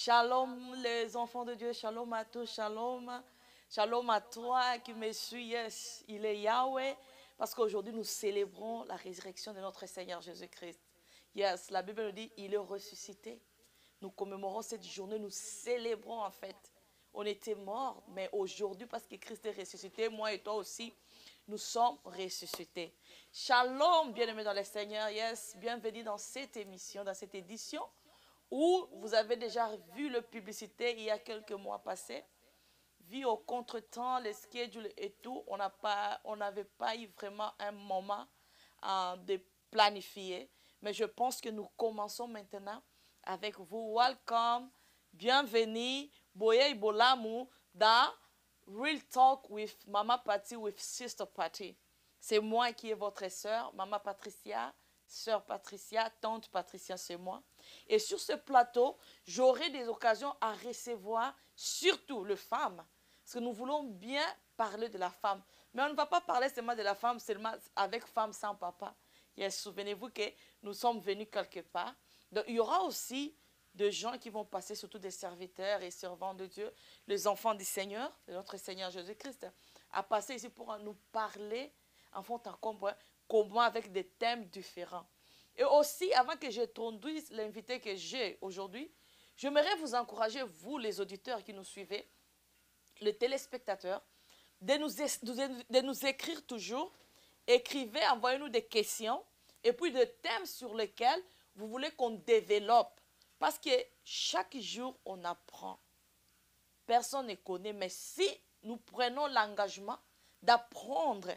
Shalom les enfants de Dieu, shalom à tous, shalom. Shalom à toi qui me suis, yes, il est Yahweh. Parce qu'aujourd'hui nous célébrons la résurrection de notre Seigneur Jésus-Christ. Yes, la Bible nous dit, il est ressuscité. Nous commémorons cette journée, nous célébrons en fait. On était morts, mais aujourd'hui, parce que Christ est ressuscité, moi et toi aussi, nous sommes ressuscités. Shalom, bien-aimés dans le Seigneur, yes, bienvenue dans cette émission, dans cette édition, où vous avez déjà vu la publicité il y a quelques mois passés. Vu au contre-temps, les schedules et tout, on n'avait pas eu vraiment un moment de planifier. Mais je pense que nous commençons maintenant avec vous. Welcome, bienvenue, Boye Bolamu dans Real Talk with Mama Patty with Sister Patty. C'est moi qui est votre sœur, Mama Patricia, sœur Patricia, tante Patricia, c'est moi. Et sur ce plateau, j'aurai des occasions à recevoir surtout les femmes. Parce que nous voulons bien parler de la femme. Mais on ne va pas parler seulement de la femme, seulement avec femme sans papa. Yes, souvenez-vous que nous sommes venus quelque part. Donc, il y aura aussi des gens qui vont passer, surtout des serviteurs et servants de Dieu, les enfants du Seigneur, de notre Seigneur Jésus-Christ, à passer ici pour nous parler en fond en commun avec des thèmes différents. Et aussi, avant que j'introduise l'invité que j'ai aujourd'hui, j'aimerais vous encourager, vous les auditeurs qui nous suivez, les téléspectateurs, de nous écrire toujours. Écrivez, envoyez-nous des questions et puis des thèmes sur lesquels vous voulez qu'on développe. Parce que chaque jour, on apprend. Personne ne connaît, mais si nous prenons l'engagement d'apprendre,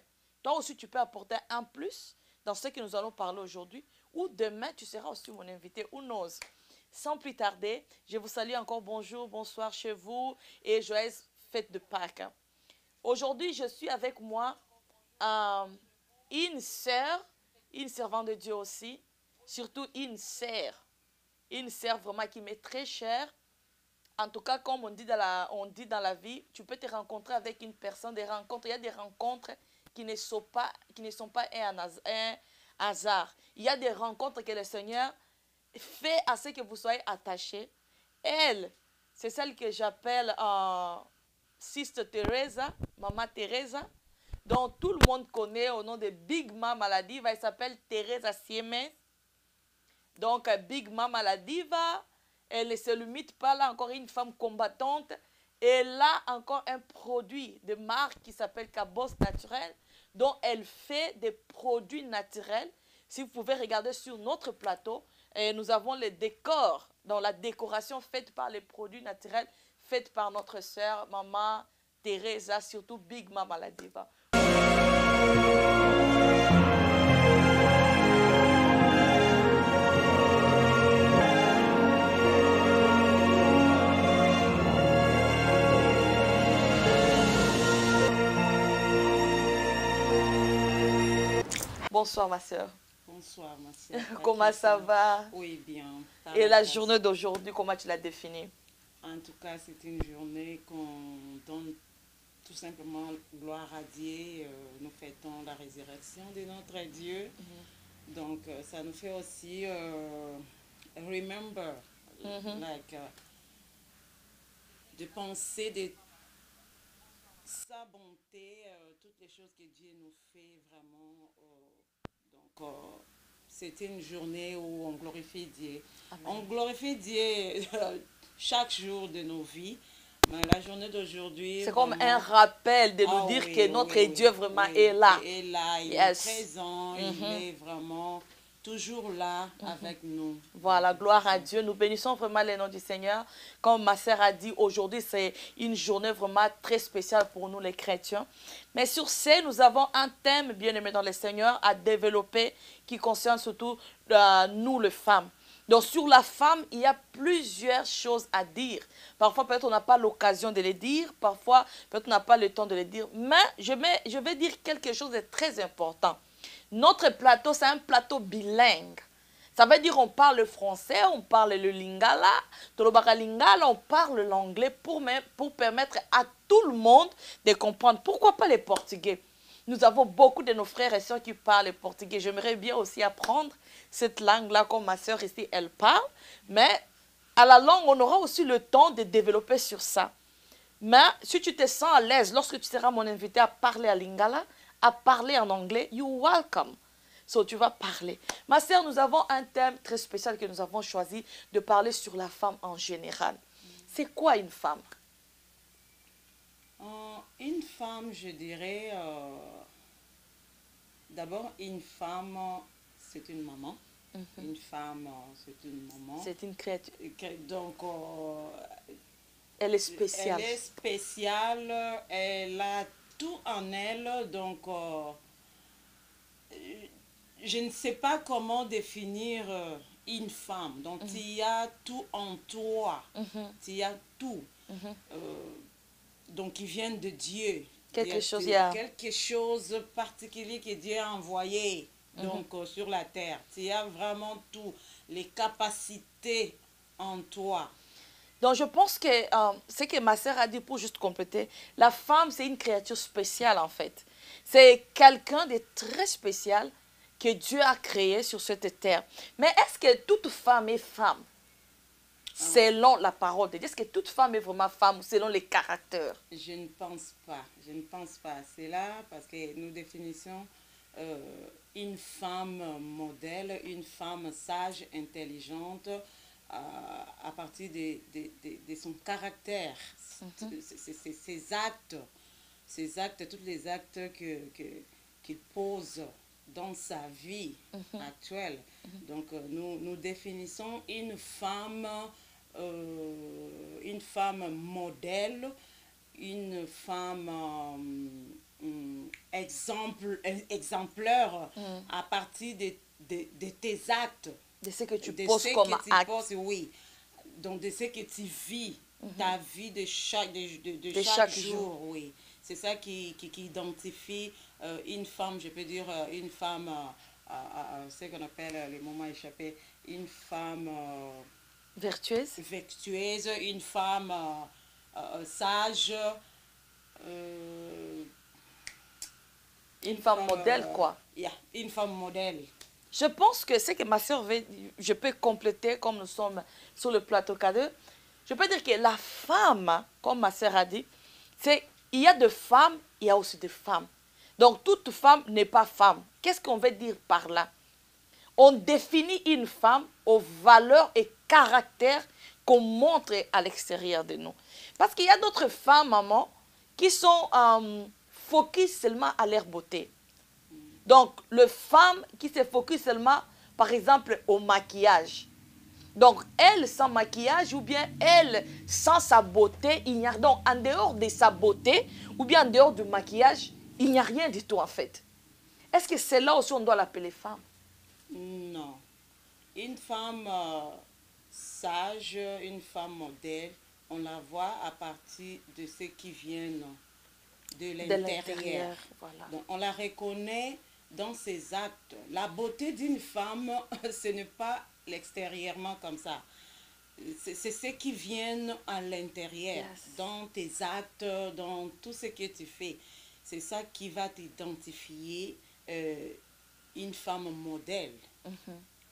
toi aussi tu peux apporter un plus dans ce que nous allons parler aujourd'hui, ou demain tu seras aussi mon invité, ou n'ose. Sans plus tarder, je vous salue encore, bonjour, bonsoir chez vous et joyeuse fête de Pâques. Aujourd'hui, je suis avec moi une sœur, une servante de Dieu aussi, surtout une sœur vraiment qui m'est très chère. En tout cas, comme on dit dans la vie, tu peux te rencontrer avec une personne, des rencontres. Il y a des rencontres qui ne sont pas un hasard. Il y a des rencontres que le Seigneur fait à ce que vous soyez attachés. Elle, c'est celle que j'appelle Sister Teresa, Maman Teresa, dont tout le monde connaît au nom de Big Mama la Diva. Elle s'appelle Teresa Siemens. Donc, Big Mama la Diva, elle ne se limite pas là, encore une femme combattante. Elle a encore un produit de marque qui s'appelle Cabos Naturel, dont elle fait des produits naturels. Si vous pouvez regarder sur notre plateau, nous avons les décors, dans la décoration faite par les produits naturels, faite par notre sœur, Maman Teresa, surtout Big Mama la Diva. Bonsoir ma soeur. Bonsoir ma soeur. Comment ça va? Oui, bien. Et la journée d'aujourd'hui, comment tu l'as définie? En tout cas, c'est une journée qu'on donne tout simplement gloire à Dieu. Nous fêtons la résurrection de notre Dieu. Donc, ça nous fait aussi remember, de penser de sa bonté, toutes les choses que Dieu nous fait vraiment. Donc, c'est une journée où on glorifie Dieu. Amen. On glorifie Dieu chaque jour de nos vies. Mais la journée d'aujourd'hui... C'est comme un rappel de nous dire que notre Dieu vraiment est là. Il est là, il est présent, il est vraiment toujours là avec nous. Voilà, gloire à Dieu. Nous bénissons vraiment le nom du Seigneur. Comme ma sœur a dit, aujourd'hui, c'est une journée vraiment très spéciale pour nous, les chrétiens. Mais sur ce, nous avons un thème, bien aimé dans le Seigneur, à développer qui concerne surtout nous, les femmes. Donc, sur la femme, il y a plusieurs choses à dire. Parfois, peut-être on n'a pas l'occasion de les dire. Parfois, peut-être on n'a pas le temps de les dire. Mais je vais dire quelque chose de très important. Notre plateau, c'est un plateau bilingue. Ça veut dire on parle le français, on parle le lingala, tolobaka lingala, on parle l'anglais pour permettre à tout le monde de comprendre. Pourquoi pas les portugais? Nous avons beaucoup de nos frères et sœurs qui parlent le portugais. J'aimerais bien aussi apprendre cette langue-là comme ma sœur ici, elle parle. Mais à la longue, on aura aussi le temps de développer sur ça. Mais si tu te sens à l'aise, lorsque tu seras mon invité à parler à lingala, à parler en anglais, you're welcome. So, tu vas parler. Ma sœur, nous avons un thème très spécial que nous avons choisi de parler sur la femme en général. C'est quoi une femme? Une femme, je dirais, d'abord, une femme, c'est une maman. Une femme, c'est une maman. C'est une créature. Donc, elle est spéciale. Elle est spéciale, elle a tout en elle, donc je ne sais pas comment définir une femme. Donc, il y a tout en toi, il y a tout. Donc, qui vient de Dieu. Quelque chose de particulier que Dieu a envoyé donc, sur la terre. Il y a vraiment tout, les capacités en toi. Donc, je pense que ce que ma sœur a dit pour juste compléter, la femme, c'est une créature spéciale en fait. C'est quelqu'un de très spécial que Dieu a créé sur cette terre. Mais est-ce que toute femme est femme? Selon la parole de Dieu, est-ce que toute femme est vraiment femme selon les caractères? Je ne pense pas. Je ne pense pas. C'est là parce que nous définissons une femme modèle, une femme sage, intelligente, à partir de son caractère, ses actes, tous les actes qu'il pose dans sa vie actuelle. Donc, nous définissons une femme modèle, une femme exemplaire à partir de tes actes. De ce que tu poses comme acte. Oui. Donc, de ce que tu vis, ta vie de chaque jour. Oui. C'est ça qui identifie une femme, je peux dire, une femme, ce qu'on appelle, le moment échappé, une femme vertueuse, une femme sage, une femme modèle, quoi. Une femme modèle. Je pense que ce que ma soeur veut, je peux compléter, comme nous sommes sur le plateau cadeau. Je peux dire que la femme, comme ma soeur a dit, c'est il y a de femmes, il y a aussi de femmes. Donc, toute femme n'est pas femme. Qu'est-ce qu'on veut dire par là? On définit une femme aux valeurs et caractères qu'on montre à l'extérieur de nous. Parce qu'il y a d'autres femmes, maman, qui sont focus seulement à leur beauté. Donc, les femmes qui se focus seulement, par exemple, au maquillage. Donc, elle, sans maquillage, ou bien elle, sans sa beauté, il n'y a... Donc, en dehors de sa beauté, ou bien en dehors du maquillage, il n'y a rien du tout, en fait. Est-ce que c'est là aussi on doit l'appeler femme? Non. Une femme sage, une femme modèle, on la voit à partir de ce qui vient de l'intérieur. Voilà. Donc, on la reconnaît dans ses actes. La beauté d'une femme, ce n'est pas l'extérieurement comme ça. C'est ce qui vient à l'intérieur, dans tes actes, dans tout ce que tu fais. C'est ça qui va t'identifier une femme modèle,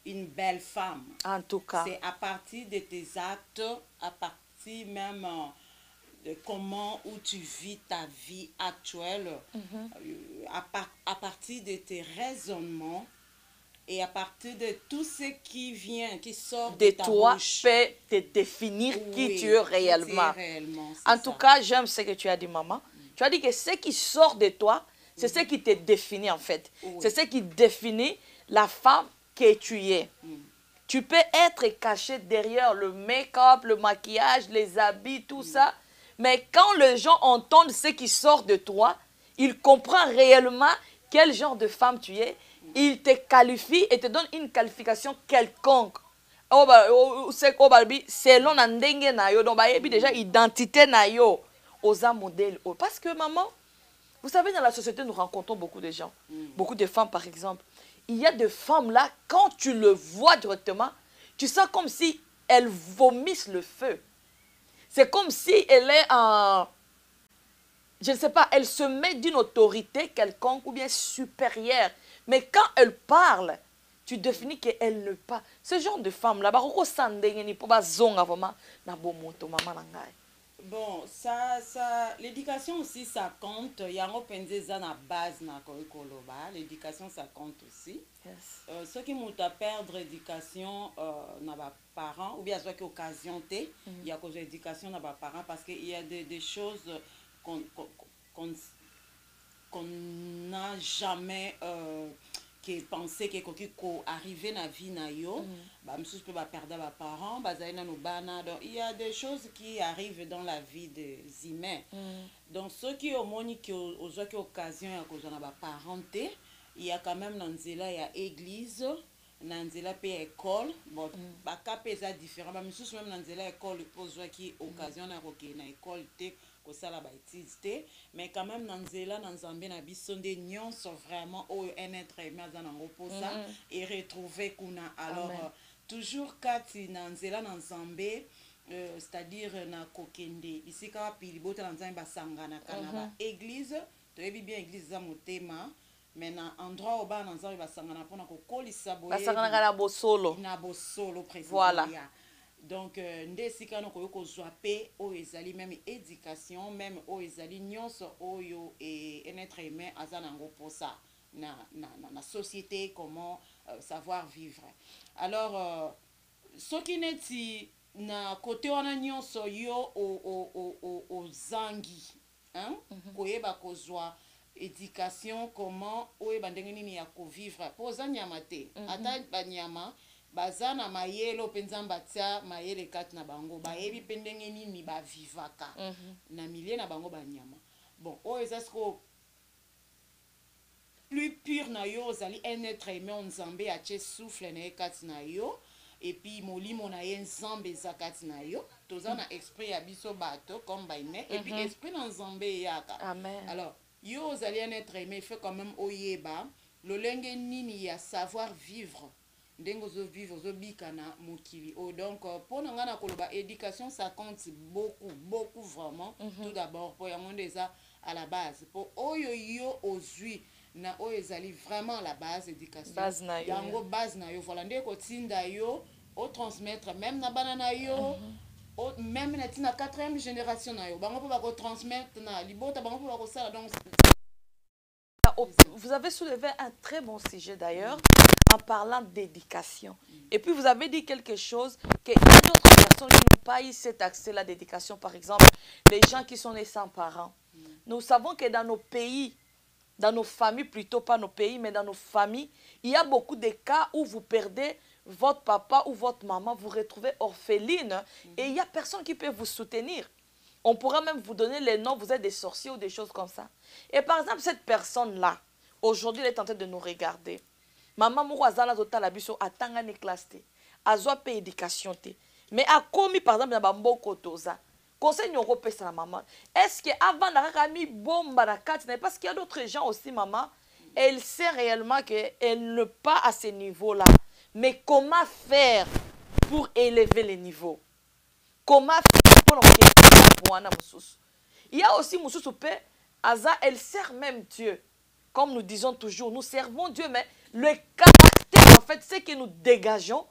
une belle femme. En tout cas. C'est à partir de tes actes, à partir même de comment où tu vis ta vie actuelle, à partir de tes raisonnements et à partir de tout ce qui vient, qui sort de ta toi, bouche. peut te définir qui tu es réellement. En tout cas, j'aime ce que tu as dit, maman. Tu as dit que ce qui sort de toi, c'est ce qui te définit en fait. C'est ce qui définit la femme que tu es. Tu peux être caché derrière le make-up, le maquillage, les habits, tout ça. Mais quand les gens entendent ce qui sort de toi, ils comprennent réellement quel genre de femme tu es. Ils te qualifient et te donnent une qualification quelconque. Selon ndenge na yo, donc déjà identité na yo, aux modèles. Parce que maman, vous savez, dans la société, nous rencontrons beaucoup de gens, beaucoup de femmes par exemple. Il y a des femmes là, quand tu le vois directement, tu sens comme si elles vomissent le feu. C'est comme si elle est en... Je ne sais pas, elle se met d'une autorité quelconque ou bien supérieure. Mais quand elle parle, tu définis qu'elle ne pas. Ce genre de femme là, baroko sandenge ni po ba zonga vraiment na bomoto maman na ngai. Bon, l'éducation aussi, ça compte. Il y a un base na koloba. L'éducation, ça compte aussi. Yes. Ceux qui m'ont à perdre l'éducation, n'a pas parents, ou bien ceux qui ont occasion, il y a cause d'éducation n'a pas parents, parce qu'il y a des choses qu'on n'a jamais qui pensé que ko arriver na vie na yo ba msus peut ba perdre ba parents ba zaina no bana. Donc il y a des choses qui arrivent dans la vie des humains. Donc ceux qui au moni qui aux autres occasion ya ko na ba parenté, il y a quand même nanzela ya église nanzela pe école. Bon ba ka pesa différent ba msus même nanzela école pour ceux qui occasion na ko na école te ko sala ba étudier, mais quand même nanzela nanzambe na biso nde nyonso vraiment au un être humain dans ngo pour ça et retrouver kuna. Alors toujours kati nanzela nanzambe, c'est-à-dire na kokende bisika pili bota nanzambe basangana kana ba église to yebi bien église za motema, mais na endroit au bas nanzambe basangana pona ko kolisa boye Basangana kana bosolo na bosolo président. Voilà. Donc nde sika no koyo ko zoape o ezali même éducation, même o ezali nyonso oyo et un être humain azana ngo pour ça na société, comment savoir vivre. Alors ce qui neti na côté wana nyonso yo o zangi hein koyeba kozwa éducation, comment oyeba ndenge nini ya ko vivre pour zanyama te ata banyama bazana mayelo penza mbatia mayele kat na bango bayebi pendenge nini ba vivaka na milieu na bango banyama. Bon o ezasko plus pur na yo ozali un être humain nzambe ache souffle na kat na yo, et puis molimo na ye nzambe zakat na yo tozana esprit ya biso bato comme baime, et puis esprit na nzambe yaka. Amen. Alors yo ozali un être humain, fait quand même oyeba lolenge nini ya savoir vivre ndengo zo vivre zo bikana mokili. Donc pour nga na koloba éducation ça compte beaucoup vraiment. Tout d'abord pour yango déjà à la base pour oyo yo ozui na oyo ezali vraiment la base éducation yango base na yo voilà ndeko tinda yo au transmettre même na bana na yo même na tina 4e génération na yo bango po ba ko transmettre na libota bango po ba ko sala. Donc vous avez soulevé un très bon sujet d'ailleurs en parlant d'éducation. Et puis vous avez dit quelque chose, qu'il y a d'autres personnes qui n'ont pas eu cet accès-là d'éducation. Par exemple, les gens qui sont nés sans parents. Nous savons que dans nos pays, dans nos familles, plutôt pas nos pays, mais dans nos familles, il y a beaucoup de cas où vous perdez votre papa ou votre maman, vous retrouvez orpheline et il n'y a personne qui peut vous soutenir. On pourra même vous donner les noms, vous êtes des sorciers ou des choses comme ça. Et par exemple, cette personne-là, aujourd'hui, elle est en train de nous regarder. Maman Mourazala Zotala Biso a tangani classe te, a zoa pe éducation te. Mais a commis par exemple na bamboko toza. Conseil nyoko pesa la maman. Est-ce que avant d'avoir mis bomba na carte, parce qu'il y a d'autres gens aussi maman, elle sait réellement qu'elle n'est pas à ce niveau-là. Mais comment faire pour élever les niveaux? Comment faire pour il y a aussi Moussous Pe, Aza, elle sert même Dieu. Comme nous disons toujours, nous servons Dieu, mais le caractère, en fait, ce que nous dégageons,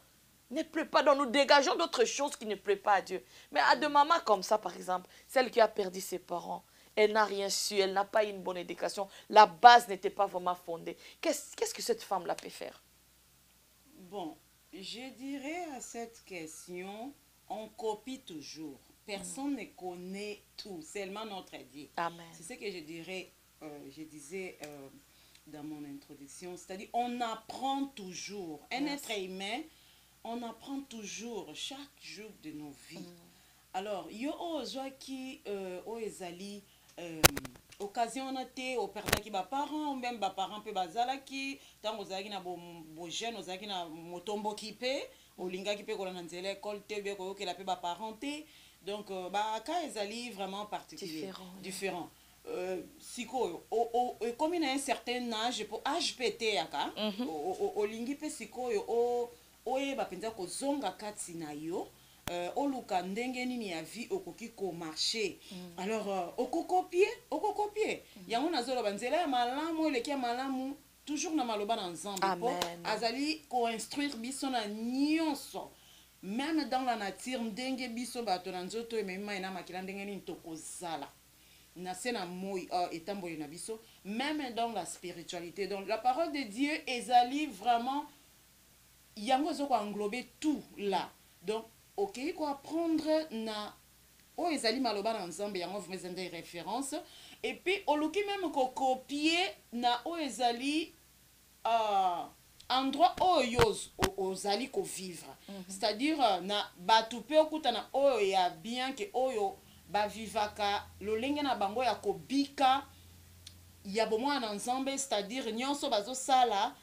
ne plaît pas. Donc nous dégageons d'autres choses qui ne plaît pas à Dieu. Mais à des mamans comme ça, par exemple, celle qui a perdu ses parents, elle n'a rien su, elle n'a pas eu une bonne éducation, la base n'était pas vraiment fondée. Qu'est-ce que cette femme-là peut faire? Bon, je dirais à cette question, on copie toujours. Personne ne connaît tout, seulement notre Dieu. Amen. C'est ce que je dirais, je disais dans mon introduction, c'est-à-dire on apprend toujours. Un être humain, on apprend toujours chaque jour de nos vies. Alors, yo ozwa ki ezali occasion na te au perdre ki ba parents ou même ba parents pe bazala ki tango ozalaki na bo jeune ozalaki na motombo ki pe olinga ki pe ko na nzela école te be ko yokela pe ba parenté. Donc ba ka ezali vraiment particulier différent. Sikoyo comme il a un certain âge pour âge pété yaka olingi pe sikoyo oyeba penza ko zonga kati na yo oluka ndenge nini ya vie okoki ko marcher. Alors okokopier yango nazolo banzela ya malamu eleki ya malamu toujours na maloba na nzambe po Amen. azali koinstruire biso na nyonso même dans la nature ndenge biso bato na nzoto ememi mai na makila ndenge nini tokozala na se na moi etamboli na biso même dans la spiritualité. Donc la parole de Dieu ezali vraiment yango ezoko englober tout là. Donc ok ko apprendre na o ezali maloba na nzambe yango vous mettez des références et puis oluki même ko copier na o ezali endroit oyo ozali ko vivre. C'est-à-dire na batu pe okuta na oyo ya bien que oyo ba vivaka lolenge na bango ya kobika ya bomwa na nzambe, c'est-à-dire nyonso bazo sala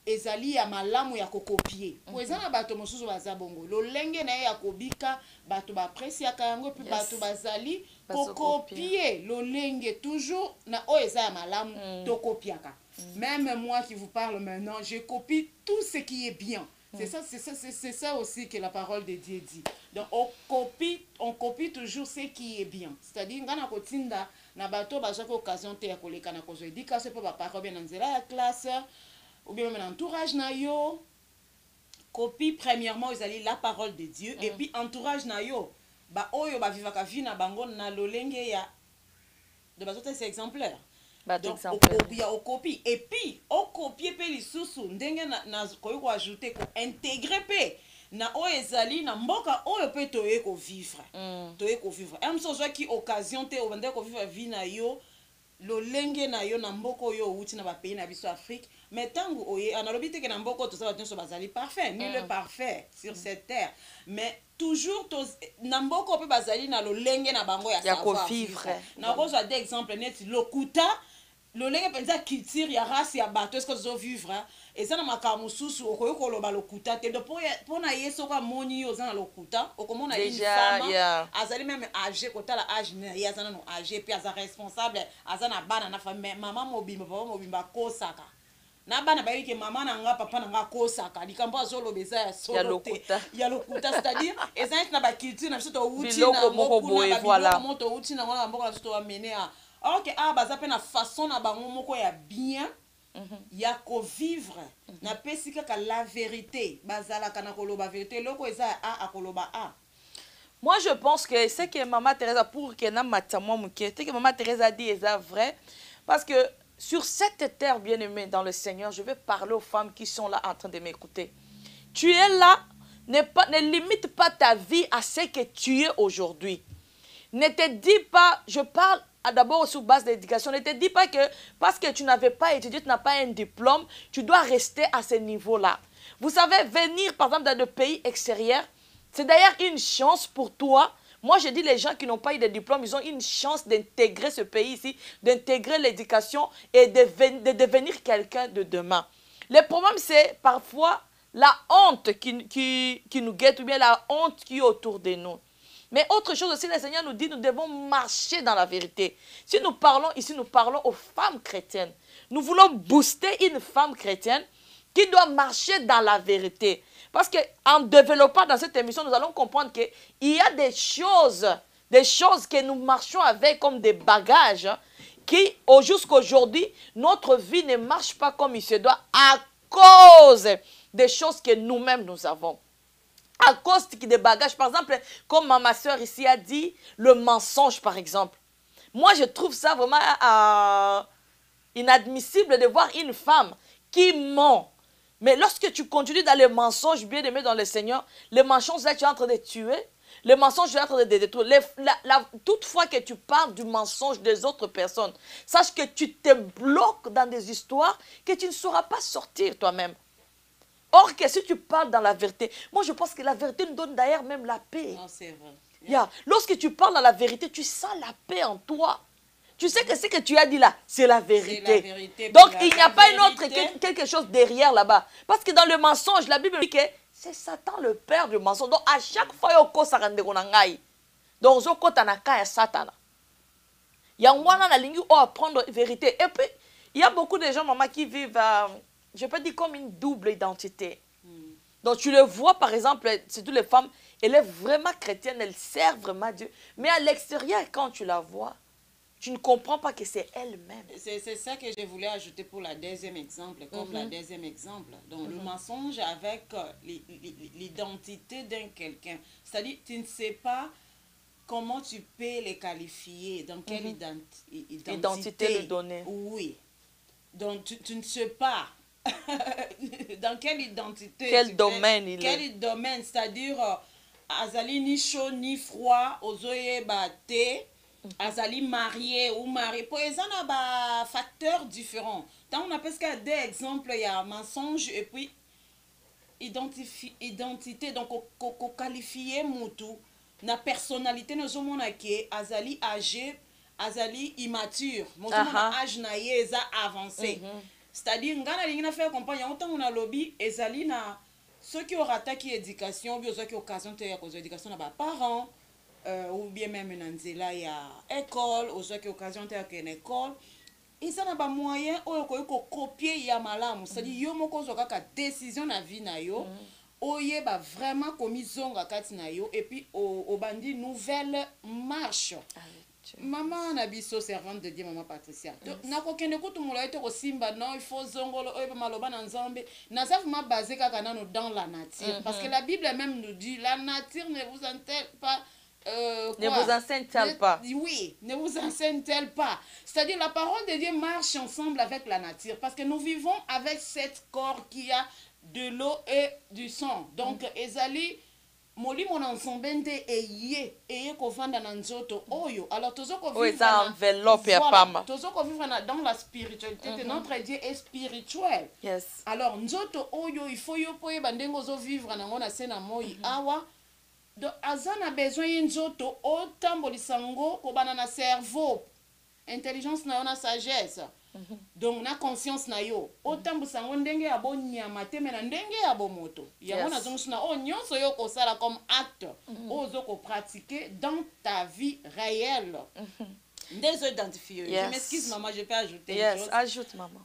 ezali ya malamu ya kokopier. Po ezana bato mosusu baza bongo lolenge na ya kobika bato ba apresiaka yango puis bato bazali kokopier lolenge toujours na o eza ya malamu to kopiaka. Même moi qui vous parle maintenant, je copie tout ce qui est bien. C'est ça aussi que la parole de Dieu dit. Donc on copie toujours ce qui est bien. C'est-à-dire ngana kotinda na bato ba chaque occasion te ya koleka na kozo éducation pe ba parole bien nzela ya classe ou bien même entourage na yo. Copie premièrement vous allez la parole de Dieu et puis entourage na yo ba oyo ba vivaka vie na bango na lolenge ya de bazote c'est exemplaire. Donc au copie et puis au copier pe lisusu ndenge na koyo ko ajouter ko intégrer pe na o ezali na mboka oyo pe toye ko vivre même so qui occasion te obande ko vivre vie na yo lolenge na yo na mboka oyo uti na ba pays na biso Afrique mais tangu oye analobi te ke na mboka to sa bato bazali parfait ni le parfait sur cette terre mais toujours na mboka pe bazali na lolenge na bango ya savoir vivre na ko zo d'exemple net lokuta lolenge penza culture ya race ya bato est-ce que zo vivre et ça na makamu susu okoyo koloba lokuta te donc pour na yeso kwa moni yo za na lokuta okomona une femme azali même âgé kotala âge na ya za na no âgé puis aza responsable aza na bana na famille maman mobimba papa mobimba kosaka na bana ba yike maman na nga papa na nga kosaka likambo azolobeza ya solo ya lokuta c'est-à-dire ezali na ba culture na biso to uti na moko na voilà moto uti na ngona mboka na biso to amene a ok baza pe na façon na bango moko ya bien ya ko vivre na pesi kaka la vérité bazala kana koloba vérité loko eza a koloba a. Moi je pense que c'est que Maman Teresa pour que na matamo muke c'est que Maman Teresa dit est vrai parce que sur cette terre bien-aimée dans le Seigneur, je vais parler aux femmes qui sont là en train de m'écouter. Tu es là, ne limite pas ta vie à ce que tu es aujourd'hui. Ne te dis pas, je parle d'abord sur base d'éducation, ne te dis pas que parce que tu n'avais pas étudié, tu n'as pas un diplôme, tu dois rester à ce niveau-là. Vous savez, venir par exemple dans des pays extérieurs, c'est d'ailleurs une chance pour toi. Moi, je dis les gens qui n'ont pas eu de diplôme, ils ont une chance d'intégrer ce pays ici, d'intégrer l'éducation et de devenir quelqu'un de demain. Le problème, c'est parfois la honte qui nous guette ou bien la honte qui est autour de nous. Mais autre chose aussi, le Seigneur nous dit, nous devons marcher dans la vérité. Si nous parlons ici, nous parlons aux femmes chrétiennes. Nous voulons booster une femme chrétienne qui doit marcher dans la vérité. Parce qu'en développant dans cette émission, nous allons comprendre qu'il y a des choses que nous marchons avec comme des bagages qui, jusqu'à aujourd'hui, notre vie ne marche pas comme il se doit à cause des choses que nous-mêmes nous avons. À cause des bagages, par exemple, comme ma soeur ici a dit, le mensonge par exemple. Moi, je trouve ça vraiment inadmissible de voir une femme qui ment. Mais lorsque tu continues dans les mensonges bien aimés dans le Seigneur, les mensonges là, tu es en train de tuer. Les mensonges, tu es en train de détruire. Toutefois que tu parles du mensonge des autres personnes, sache que tu te bloques dans des histoires que tu ne sauras pas sortir toi-même. Or que si tu parles dans la vérité, moi je pense que la vérité nous donne d'ailleurs même la paix. Non, c'est vrai. Lorsque tu parles dans la vérité, tu sens la paix en toi. Tu sais que ce que tu as dit là, c'est la vérité. La vérité. Donc il n'y a pas une autre, quelque chose derrière là-bas. Parce que dans le mensonge, la Bible dit que c'est Satan le père du mensonge. Donc à chaque fois, il y a un peu donc il y a Satan. Il y a un apprendre la vérité. Et puis, il y a beaucoup de gens, maman, qui vivent, je peux dire, comme une double identité. Donc tu le vois, par exemple, c'est toutes les femmes, elle est vraiment chrétienne, elle sert vraiment Dieu. Mais à l'extérieur, quand tu la vois, tu ne comprends pas que c'est elle-même. C'est ça que je voulais ajouter pour la deuxième exemple, comme la deuxième exemple. Donc, le mensonge avec l'identité d'un quelqu'un. C'est-à-dire, tu ne sais pas comment tu peux les qualifier, dans quelle Identité le donner. Oui. Donc, tu ne sais pas dans quelle identité. Quel domaine il est. Quel domaine, c'est-à-dire, azali ni chaud ni froid, ozoye bate, azali marié ou marié. Pour les gens, ba facteurs différents. Tant on a presque des exemples, il y a mensonge et puis identité. Donc, on qualifie mutu. Na personnalité, nous sommes azali âgé, azali immature. Mon âge na yeza avancé. C'est-à-dire, ngana lingina fait comprendre, autant on a lobby, ezali na ceux qui ont attaqué l'éducation, ou ceux qui ont occasion de faire l'éducation à parents, ou bien même dans il y a école, ou ceux qui ont occasion de faire une école. Et ça n'a pas moyen de copier ya malamu. C'est-à-dire, yo moko zoka décision na vie na yo. Oye ba vraiment commis zonga kati na yo et puis au bandi nouvelle marche. Maman na biso servante de Dieu maman Patricia. Na ko kende ko tumula ete ko simba non il faut zongolo oye maloba na nzambe. Na ça vraiment basé kaka nano dans la nature parce que la Bible même nous dit la nature ne vous enseigne pas ne vous enseigne-t-elle pas? Oui, ne vous enseigne-t-elle pas? C'est-à-dire la parole de Dieu marche ensemble avec la nature parce que nous vivons avec cet corps qui a de l'eau et du sang. Donc, ezali, moli mon ensemble eye kovanda na nzoto oyo. Alors, tozo ko vivre dans la spiritualité de notre Dieu est spirituel. Yes. Alors, nzoto oyo, il faut yo poye bandengo zo vivre na ngona sena moi awa. Donc, azana besoin y'nzoto otambolisango ko banana cerveau, intelligence na ona sagesse. Donc na conscience na yo otambusa ngo ndenge ya bo nyama te mena ndenge ya bo moto yango na zongo na o nyonso yo ko sala comme acte ozo ko pratiquer dans ta vie réelle. Des identifiés. Je m'excuse maman, je peux ajouter une chose. Ajoute maman.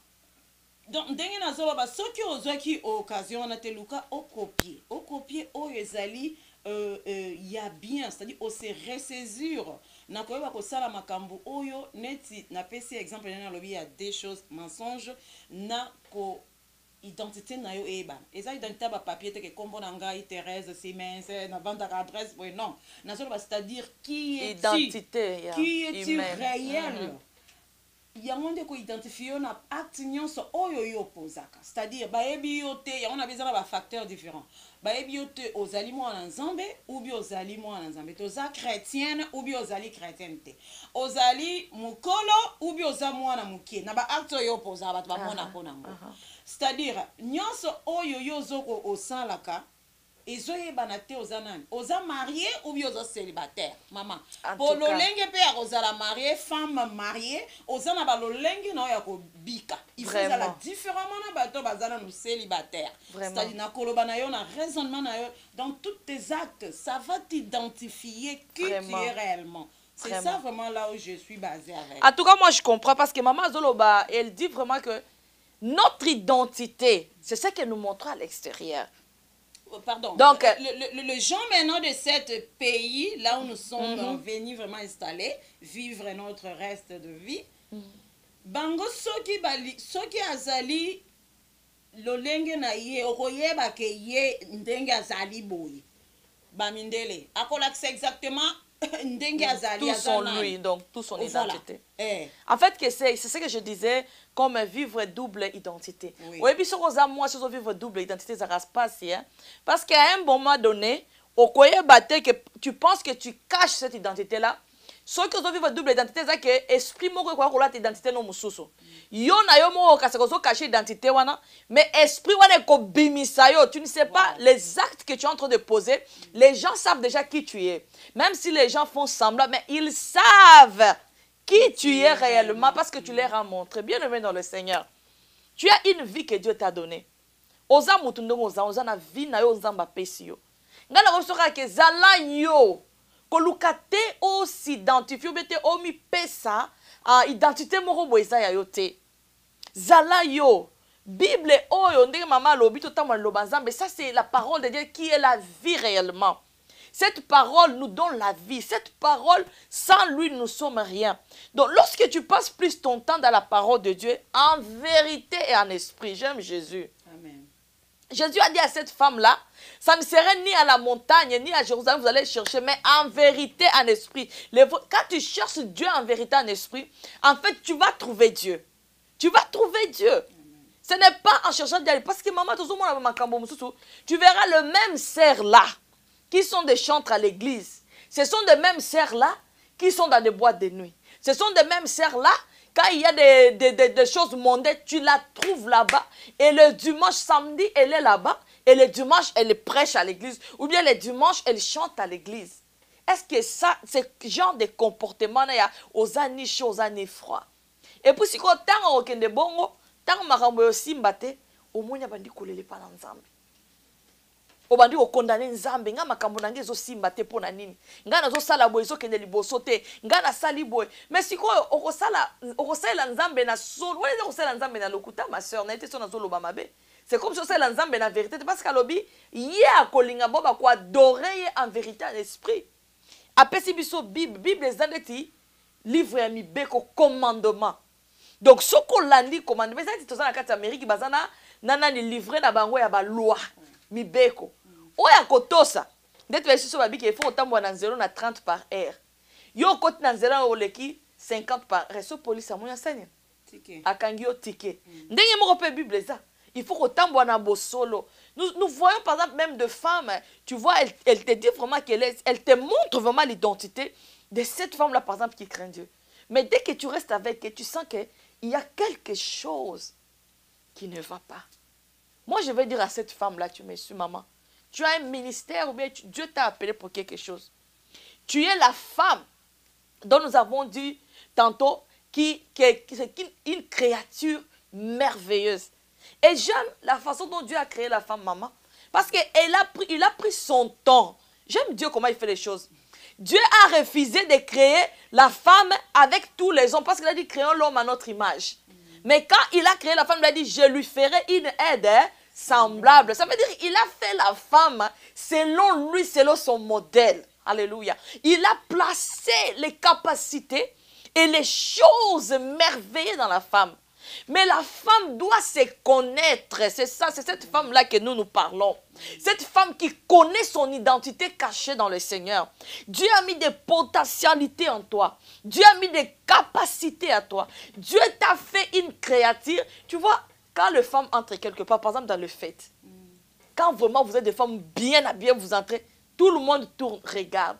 Donc ndenge na zo ba soki ozo ki occasion na te luka o copier o ezali ya bien, c'est-à-dire on se ressaisir na koyeba ko sala makambo oyo neti na pesi exemple na lobi ya des choses mensonges na ko identité na yo eba eza identité ba papier te ke kombo na ngai Thérèse Siemens na vendre adresse oui non na solo c'est-à-dire qui est identité qui est réel yango nde ko identifier na acte nyonso oyo yo posaka c'est-à-dire ba ebi yo te yango na bezana ba facteurs différents ba ebi yo te ozali mwana nzambe ou bien ozali mwana nzambe toza chrétienne ou bien ozali chrétienne te ozali mukolo ou bien oza mwana mukie na ba acte yo posa ba ba mwana pona ngo c'est-à-dire nyonso oyo yo zoko osalaka ezoyebana te oza nani oza marié ou bien oza célibataire maman po lolenge mpe ya kozala marié femme mariée oza na balolenge na oyo ya kobika il faut ezala différemment na bato bazala no célibataire c'est-à-dire na koloba na yo na raisonnement na yo dans tous tes actes ça va t'identifier qui tu es réellement. C'est ça vraiment là où je suis basée avec. En tout cas moi je comprends parce que maman Zoloba elle dit vraiment que notre identité c'est ce qu'elle nous montre à l'extérieur. Pardon. Donc, le gens maintenant de cet pays, là où nous sommes venus vraiment installer, vivre notre reste de vie, bango soki azali lolenge na ye okoyeba ke ye ndenge azali boyi bamindele akola c'est exactement tout son lui, donc tout son identité. En fait, c'est ce que je disais, comme vivre double identité. Oui, puis ce que moi, si je vivre double identité, ça ne reste pas si. Parce qu'à un moment donné, au que tu penses que tu caches cette identité-là, ce que tu vivre double identité, c'est que esprit mo ko ko la identité no mususu. Yo na yo mo ka se ko cacher identité wana, mais esprit wana ko bimisa yo, tu ne sais pas les actes que tu es en train de poser, les gens savent déjà qui tu es. Même si les gens font semblant, mais ils savent qui tu es réellement parce que tu leur as montré. Bien-aimé dans le Seigneur, tu as une vie que Dieu t'a donnée. Oza mutundo oza na vie na yo nzamba pesi yo. Ngala ko soka ke zala yo. Kolukate o s'identifie bete o mi pesa identité moko boeza ya yote zala yo Bible oyo ndenge mama lobi to tamwa loba nzambe ça c'est la parole de Dieu qui est la vie réellement Cette parole nous donne la vie. Cette parole, sans lui, nous ne sommes rien. Donc, lorsque tu passes plus ton temps dans la parole de Dieu, en vérité et en esprit, j'aime Jésus. Amen. Jésus a dit à cette femme-là, ça ne serait ni à la montagne, ni à Jérusalem, vous allez chercher, mais en vérité, en esprit. Quand tu cherches Dieu en vérité, en esprit, en fait, tu vas trouver Dieu. Tu vas trouver Dieu. Amen. Ce n'est pas en cherchant Dieu. Parce que maman, tu verras le même cerf-là, qui sont des chantres à l'église. Ce sont des mêmes cerfs-là qui sont dans des boîtes de nuit. Ce sont des mêmes cerfs-là. Quand il y a des choses mondaines, tu la trouves là-bas. Et le dimanche, samedi, elle est là-bas. Et le dimanche, elle prêche à l'église. Ou bien le dimanche, elle chante à l'église. Est-ce que ça, ce genre de comportement, il y a aux années chaudes, aux années froides. Et puis, si on a un de bongo, tant que aussi mbate, au moins, il y a des collègues pas ensemble. Obandi ko condamner nzambe nga makambo nange zo simba te pona nini nga nazo sala boy zo kende liboso te nga na sali boy mais sikoyo okosala nzambe na solo wala okosala nzambe na lokuta ma sœur na été so nazo loba mabe c'est comme si osala nzambe na vérité parce que lobi ye akolinga boba ko adorer en vérité en esprit apesi biso bible ezandeti livre ya mibeko commandement donc soko landi commandement ezati tozana kati Amérique bazana nana ni livrer na bango ya ba loi mibeko oya kotosa ndeti besiso babiki il faut otambwa na 0 na 30 par heure yo koti na 0 oleki 50 par heure so police amoya sanya akangi yo ticket ndenge moko pe bible ça il faut otambwa na bosolo nous voyons par exemple même de femmes tu vois elle te dit vraiment elle te montre vraiment l'identité de cette femme là par exemple qui craint Dieu mais dès que tu restes avec elle tu sens que il y a quelque chose qui ne va pas. Moi, je vais dire à cette femme-là, tu me suis, maman, tu as un ministère ou bien Dieu t'a appelé pour quelque chose. Tu es la femme dont nous avons dit tantôt qui est une créature merveilleuse. Et j'aime la façon dont Dieu a créé la femme, maman, parce qu'il a pris son temps. J'aime Dieu comment il fait les choses. Dieu a refusé de créer la femme avec tous les hommes, parce qu'il a dit créons l'homme à notre image. Mais quand il a créé la femme, il a dit, je lui ferai une aide semblable. Ça veut dire qu'il a fait la femme selon lui, selon son modèle. Alléluia. Il a placé les capacités et les choses merveilleuses dans la femme. Mais la femme doit se connaître. C'est ça, c'est cette femme-là que nous parlons. Cette femme qui connaît son identité cachée dans le Seigneur. Dieu a mis des potentialités en toi. Dieu a mis des capacités à toi. Dieu t'a fait une créature. Tu vois, quand les femmes entrent quelque part, par exemple dans le fête, quand vraiment vous êtes des femmes bien habillées, vous entrez, tout le monde tourne, regarde.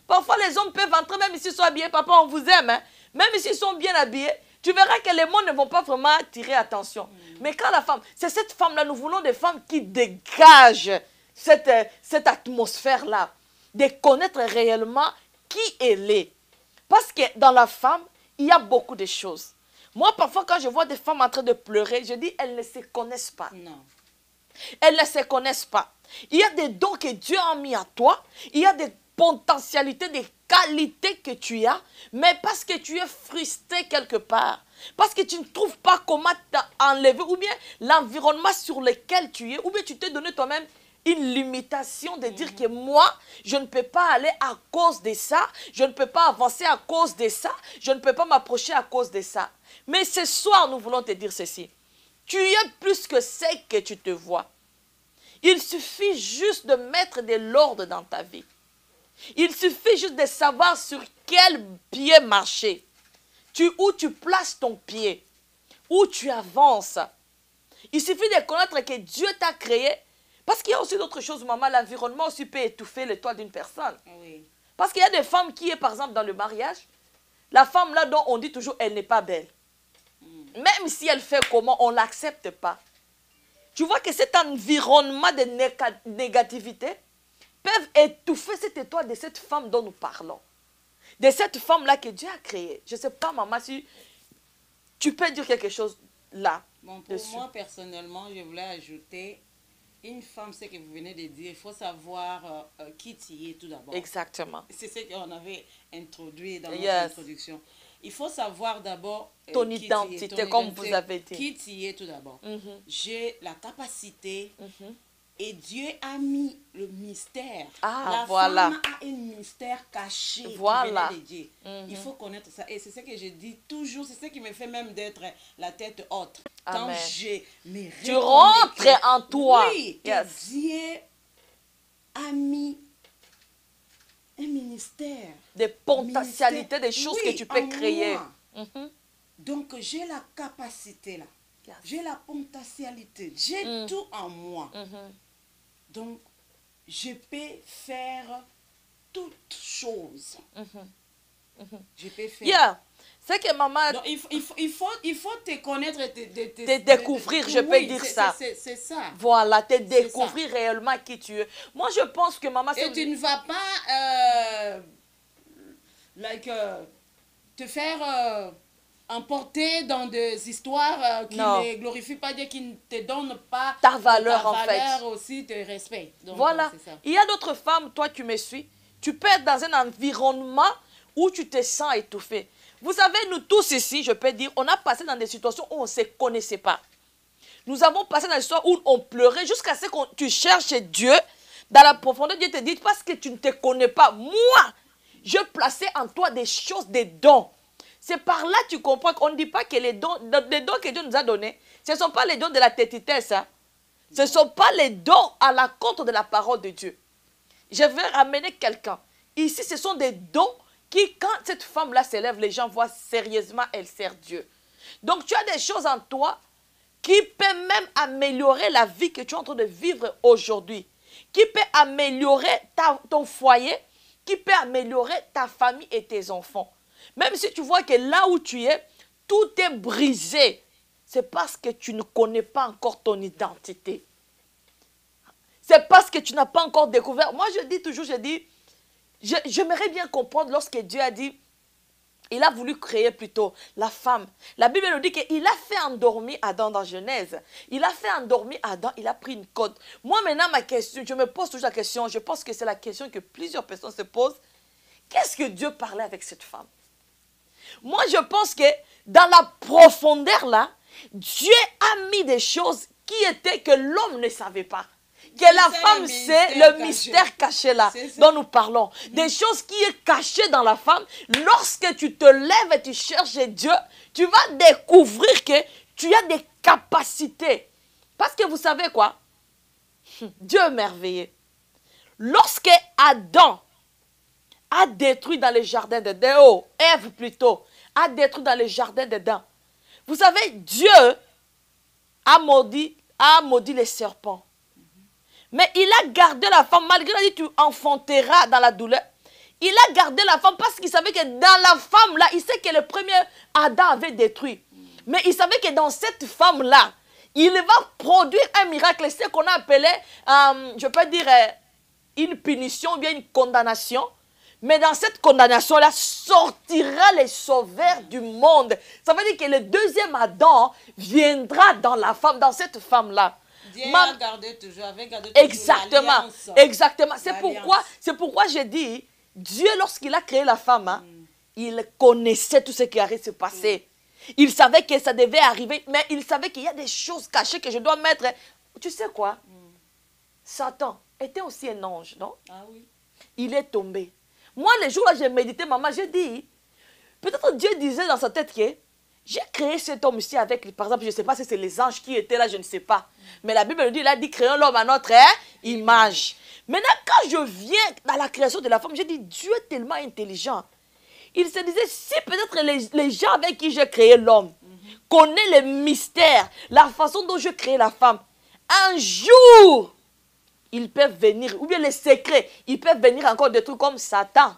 Parfois les hommes peuvent entrer, même s'ils sont habillés, papa, on vous aime. Hein? Même s'ils sont bien habillés, tu verras que les mots ne vont pas vraiment attirer attention. Mais quand la femme, c'est cette femme-là, nous voulons des femmes qui dégagent cette atmosphère-là, de connaître réellement qui elle est. Parce que dans la femme, il y a beaucoup de choses. Moi, parfois, quand je vois des femmes en train de pleurer, je dis, elles ne se connaissent pas. Non. Elles ne se connaissent pas. Il y a des dons que Dieu a mis à toi. Il y a des potentialités, des qualités que tu as, mais parce que tu es frustré quelque part, parce que tu ne trouves pas comment t'enlever, ou bien l'environnement sur lequel tu es, ou bien tu t'es donné toi-même une limitation de dire que moi, je ne peux pas aller à cause de ça, je ne peux pas avancer à cause de ça, je ne peux pas m'approcher à cause de ça. Mais ce soir, nous voulons te dire ceci. Tu es plus que ce que tu te vois. Il suffit juste de mettre de l'ordre dans ta vie. Il suffit juste de savoir sur quel pied marcher. Où tu places ton pied. Où tu avances. Il suffit de connaître que Dieu t'a créé. Parce qu'il y a aussi d'autres choses, maman. L'environnement aussi peut étouffer l'étoile d'une personne. Oui. Parce qu'il y a des femmes qui, par exemple, dans le mariage, la femme là dont on dit toujours elle n'est pas belle. Même si elle fait comment, on ne l'accepte pas. Tu vois que cet environnement de négativité peuvent étouffer cette étoile de cette femme dont nous parlons. De cette femme-là que Dieu a créée. Je ne sais pas, maman, si tu peux dire quelque chose là. Bon, pour moi, personnellement, je voulais ajouter, une femme, ce que vous venez de dire, il faut savoir qui tu es tout d'abord. Exactement. C'est ce qu'on avait introduit dans notre introduction. Il faut savoir d'abord ton identité, comme vous avez dit. Qui tu es tout d'abord. J'ai la capacité Et Dieu a mis le mystère. Ah, la voilà. femme a un mystère caché Voilà. qui venait de Dieu. Il faut connaître ça. Et c'est ce que je dis toujours. C'est ce qui me fait même d'être la tête haute. Quand Amen. je me Tu reconnais rentres que- en toi. Oui, que Yes. Dieu a mis un ministère. Des potentialités, des Ministère, choses oui, que tu peux en créer. moi. Mhm. Donc j'ai la capacité là. Yes. J'ai la potentialité. J'ai tout en moi. Mhm. Donc, je peux faire toutes choses. Je peux faire. Yeah. C'est que maman, Donc, il faut te connaître et te découvrir, je peux oui, dire c'est- ça. C'est ça. voilà, te ça. découvrir réellement qui tu es. Moi, je pense que maman, Et c'est... tu ne vas pas te faire emporter dans des histoires qui Non. ne glorifient pas Dieu, qui ne te donnent pas Ta valeur, en fait. aussi, de respect. Donc, Voilà. c'est ça. Il y a d'autres femmes, toi qui me suis, tu peux être dans un environnement où tu te sens étouffé. Vous savez, nous tous ici, je peux dire, on a passé dans des situations où on ne se connaissait pas. Nous avons passé dans des situations où on pleurait jusqu'à ce que tu cherches Dieu. Dans la profondeur, Dieu te dit, parce que tu ne te connais pas, moi, je plaçais en toi des choses, des dons. C'est par là que tu comprends qu'on ne dit pas que les dons que Dieu nous a donnés, ce ne sont pas les dons de la tétitesse. Hein. Ce ne sont pas les dons à la contre de la parole de Dieu. Je vais ramener quelqu'un. Ici, ce sont des dons qui, quand cette femme-là s'élève, les gens voient sérieusement, elle sert Dieu. Donc, tu as des choses en toi qui peuvent même améliorer la vie que tu es en train de vivre aujourd'hui. Qui peut améliorer ton foyer, qui peut améliorer ta famille et tes enfants. Même si tu vois que là où tu es, tout est brisé. C'est parce que tu ne connais pas encore ton identité. C'est parce que tu n'as pas encore découvert. Moi, je dis toujours, j'aimerais bien comprendre lorsque Dieu a dit, il a voulu créer plutôt la femme. La Bible nous dit qu'il a fait endormir Adam dans Genèse. Il a fait endormir Adam, il a pris une côte. Moi, maintenant, ma question, je me pose toujours la question, je pense que c'est la question que plusieurs personnes se posent. Qu'est-ce que Dieu parlait avec cette femme? Moi, je pense que dans la profondeur là, Dieu a mis des choses qui étaient que l'homme ne savait pas. Que la femme, c'est le mystère caché là dont nous parlons. Des choses qui sont cachées dans la femme. Lorsque tu te lèves et tu cherches Dieu, tu vas découvrir que tu as des capacités. Parce que vous savez quoi? Dieu est merveilleux. Lorsque Adam a détruit dans le jardin d'Éden, Ève plutôt, a détruit dans le jardin d'Éden. Vous savez, Dieu a maudit les serpents. Mais il a gardé la femme, malgré qu'il a dit tu enfanteras dans la douleur. Il a gardé la femme parce qu'il savait que dans la femme là, il sait que le premier Adam avait détruit. Mais il savait que dans cette femme là, il va produire un miracle. C'est ce qu'on a appelé, je peux dire, une punition ou bien une condamnation. Mais dans cette condamnation-là, sortira les sauveurs du monde. Ça veut dire que le deuxième Adam viendra dans la femme, dans cette femme-là. Dieu a gardé toujours, avait gardé toujours exactement, exactement. C'est pourquoi j'ai dit, Dieu, lorsqu'il a créé la femme, il connaissait tout ce qui allait se passer. Il savait que ça devait arriver, mais il savait qu'il y a des choses cachées que je dois mettre. Tu sais quoi? Satan était aussi un ange, non? Ah oui. Il est tombé. Moi, les jours-là, j'ai médité, maman, j'ai dit, peut-être Dieu disait dans sa tête que j'ai créé cet homme ici avec, par exemple, je ne sais pas si c'est les anges qui étaient là, je ne sais pas. Mais la Bible nous dit, il a dit, créons l'homme à notre image. Maintenant, quand je viens dans la création de la femme, j'ai dit, Dieu est tellement intelligent. Il se disait, si peut-être les gens avec qui j'ai créé l'homme connaissent les mystères, la façon dont je crée la femme, un jour, ils peuvent venir, ou bien les secrets, ils peuvent venir encore détruire comme Satan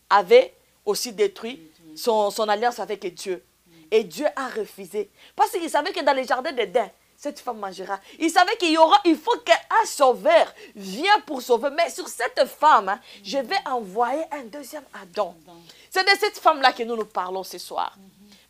avait aussi détruit son alliance avec Dieu. Et Dieu a refusé. Parce qu'il savait que dans les jardins d'Éden, cette femme mangera. Il savait il faut qu'un sauveur vienne pour sauver. Mais sur cette femme, je vais envoyer un deuxième Adam. C'est de cette femme-là que nous parlons ce soir.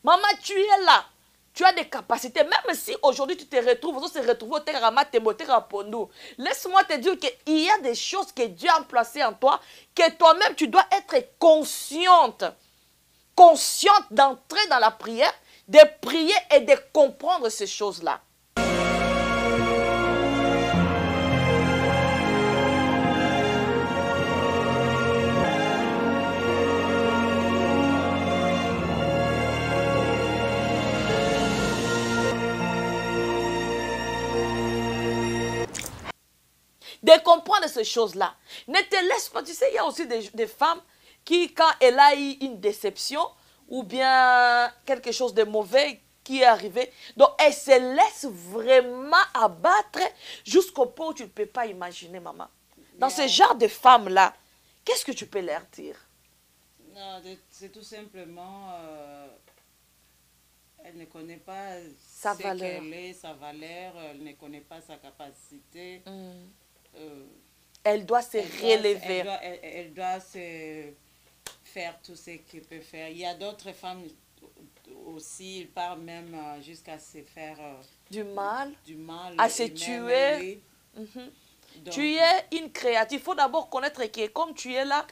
Maman, tu es là. Tu as des capacités. Même si aujourd'hui tu te retrouves, on se retrouve au Terrama, Temotera Pondou. Laisse-moi te dire qu'il y a des choses que Dieu a placées en toi, que toi-même tu dois être consciente. Consciente d'entrer dans la prière, de prier et de comprendre ces choses-là. de comprendre ces choses-là. Ne te laisse pas. Tu sais, il y a aussi des femmes qui, quand elle a eu une déception ou bien quelque chose de mauvais qui est arrivé, donc elle se laisse vraiment abattre jusqu'au point où tu ne peux pas imaginer, maman. Dans ce genre de femmes-là, qu'est-ce que tu peux leur dire? Non, c'est tout simplement, elle ne connaît pas Sa ce valeur. qu'elle est, sa valeur, elle ne connaît pas sa capacité. Elle doit se relever. Elle doit se faire tout ce qu'elle peut faire. Il y a d'autres femmes aussi, ils parlent même jusqu'à se faire Du mal, à se tuer. Donc, tu es une créative. Il faut d'abord connaître que comme tu es là,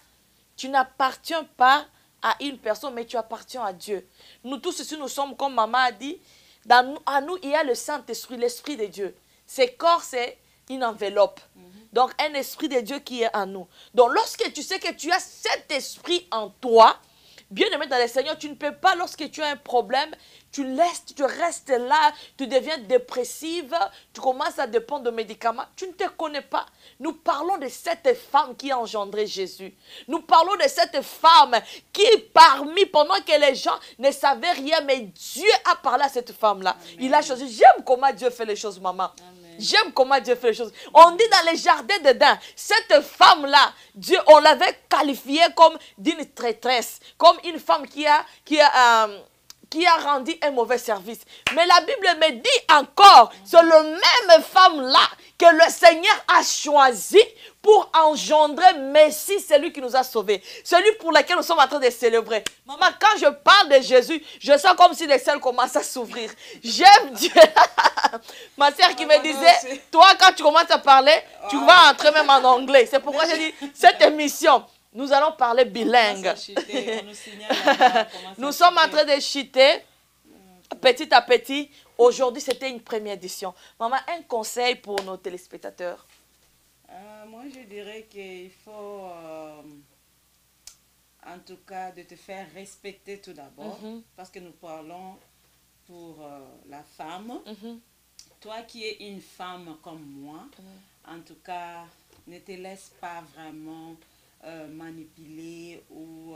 tu n'appartiens pas à une personne, mais tu appartiens à Dieu. Nous tous ici, nous sommes, comme maman a dit, à nous, il y a le Saint-Esprit, l'Esprit de Dieu. Ce corps, c'est une enveloppe. Donc, un esprit de Dieu qui est en nous. Donc, lorsque tu sais que tu as cet esprit en toi, bien aimé dans le Seigneur, tu ne peux pas, lorsque tu as un problème, tu restes là, tu deviens dépressive, tu commences à dépendre de médicaments, tu ne te connais pas. Nous parlons de cette femme qui a engendré Jésus. Nous parlons de cette femme qui, pendant que les gens ne savaient rien, mais Dieu a parlé à cette femme-là. Il a choisi. J'aime comment Dieu fait les choses, maman. J'aime comment Dieu fait les choses. On dit dans les jardins d'Éden, cette femme-là, Dieu, on l'avait qualifiée comme d'une traîtresse, comme une femme qui a rendu un mauvais service. Mais la Bible me dit encore, c'est le même femme-là que le Seigneur a choisi pour engendrer Messie, celui qui nous a sauvés. Celui pour lequel nous sommes en train de célébrer. Maman, quand je parle de Jésus, je sens comme si les ciels commencent à s'ouvrir. J'aime Dieu. Ma sœur qui me disait, toi, quand tu commences à parler, tu vas entrer même en anglais. C'est pourquoi j'ai dit, cette émission, nous allons parler bilingue. Nous sommes en train de chuter petit à petit. Aujourd'hui, c'était une première édition. Maman, un conseil pour nos téléspectateurs? Moi, je dirais qu'il faut, en tout cas, de te faire respecter tout d'abord. Parce que nous parlons pour la femme. Toi qui es une femme comme moi, en tout cas, ne te laisse pas vraiment manipuler ou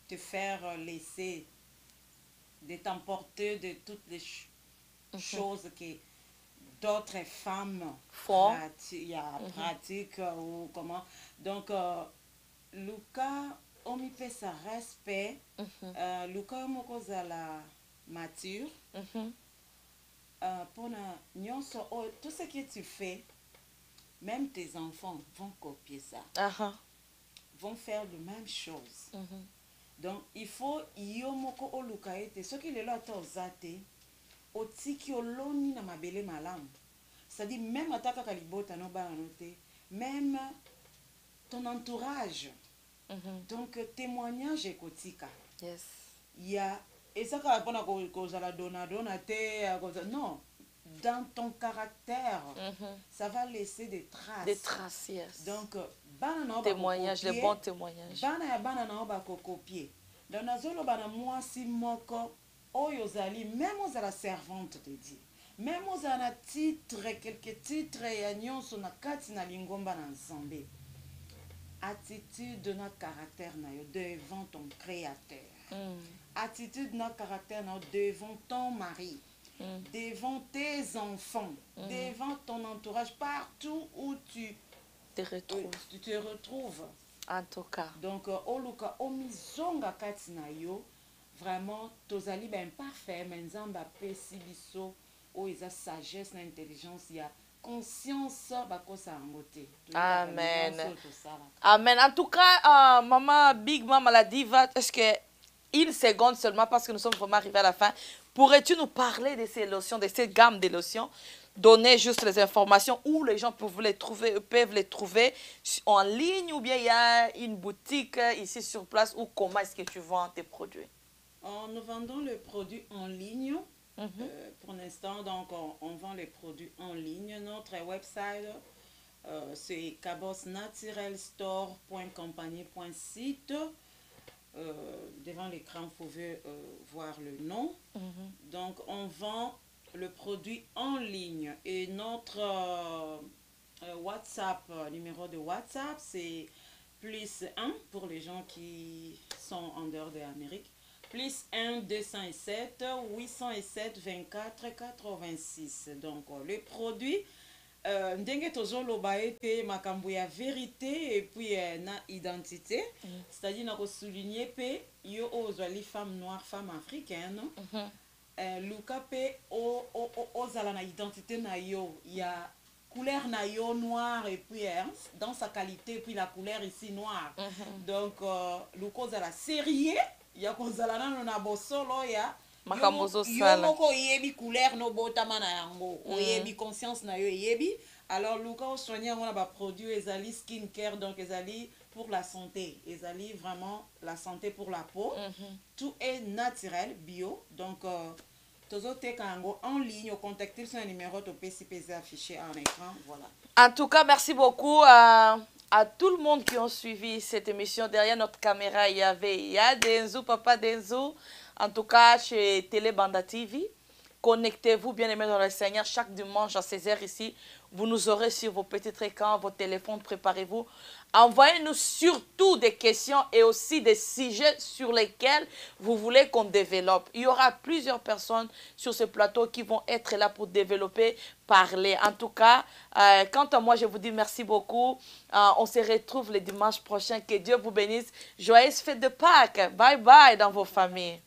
te faire laisser, de t'emporter de toutes les choses que d'autres femmes pratiquent ou comment. Donc, Luka, on me fait sa respect. Luka, on la mature. Tout ce que tu fais, même tes enfants vont copier ça. Vont faire la même chose. Donc, il faut yomoko olukaete. Ce qui est là, t'osate, otiki oloni na mabele malam. C'est-à-dire, même ataka kalibota no ba anote, même ton entourage. Donc, témoignage ekotika. Yes. Il y a, et ça, quand on a la non, dans ton caractère, ça va laisser des traces. Des traces, yes. Donc, témoignages, les bons témoignages. Copier. Dans la zone, moi, si moko, oyozali, même aux la servante de Dieu, même aux la titre, quelques titres, et agnon, son akati na lingomba na nzambe. Attitude de notre caractère devant ton créateur. Attitude de notre caractère devant ton mari. Devant tes enfants. Devant ton entourage. Partout où tu te retrouves. En tout cas. Donc, oluka omizonga katina yo, vraiment, tozali ben parfait, mais nzamba pesi biso, o isa sagesse na intelligence ya conscience bakosa angote. Amen. Amen. En tout cas, maman Big Mama la diva, est-ce que une seconde seulement parce que nous sommes vraiment arrivés à la fin, pourrais-tu nous parler de ces lotions, de cette gamme de lotions? Donner juste les informations où les gens peuvent les trouver en ligne ou bien il y a une boutique ici sur place ou comment est-ce que tu vends tes produits? Nous vendons le produit en ligne. Pour l'instant, donc on vend les produits en ligne. Notre website, c'est cabosnaturelstore.compagnie.site. Devant l'écran, vous pouvez voir le nom. Donc, on vend le produit en ligne et notre WhatsApp, numéro de WhatsApp, c'est +1 pour les gens qui sont en dehors de l'Amérique. +1 207 807 24 86. Donc, le produit, ndenge tozoloba ete makambo ya vérité et puis na identité, c'est-à-dire na souligner pe yo ozwali femme noire, femme africaine, luka pe ozala na identité na yo ya couleur na yo noire et puis dans sa qualité puis la couleur ici noire. Donc luka ozala sérieux ya kozala nano na bosolo ya yo moko yebi couleur no botama na yango oyebi conscience na yo yebi. Alors luka osoigner yango na ba produit ezali skin care, donc ezali pour la santé, ezali vraiment la santé pour la peau. Tout est naturel, bio, donc tozoteka yango en ligne, au contacter sur un numéro to PCPZ affiché en écran. Voilà. En tout cas, merci beaucoup à tout le monde qui ont suivi cette émission. Derrière notre caméra, il y a Denzo, Papa Denzo, en tout cas chez Télé Banda TV. Connectez-vous, bien aimés dans le Seigneur, chaque dimanche à 16h ici. Vous nous aurez sur vos petits écrans, vos téléphones, préparez-vous. Envoyez-nous surtout des questions et aussi des sujets sur lesquels vous voulez qu'on développe. Il y aura plusieurs personnes sur ce plateau qui vont être là pour développer, parler. En tout cas, quant à moi, je vous dis merci beaucoup. On se retrouve le dimanche prochain. Que Dieu vous bénisse. Joyeuse fête de Pâques. Bye bye dans vos familles.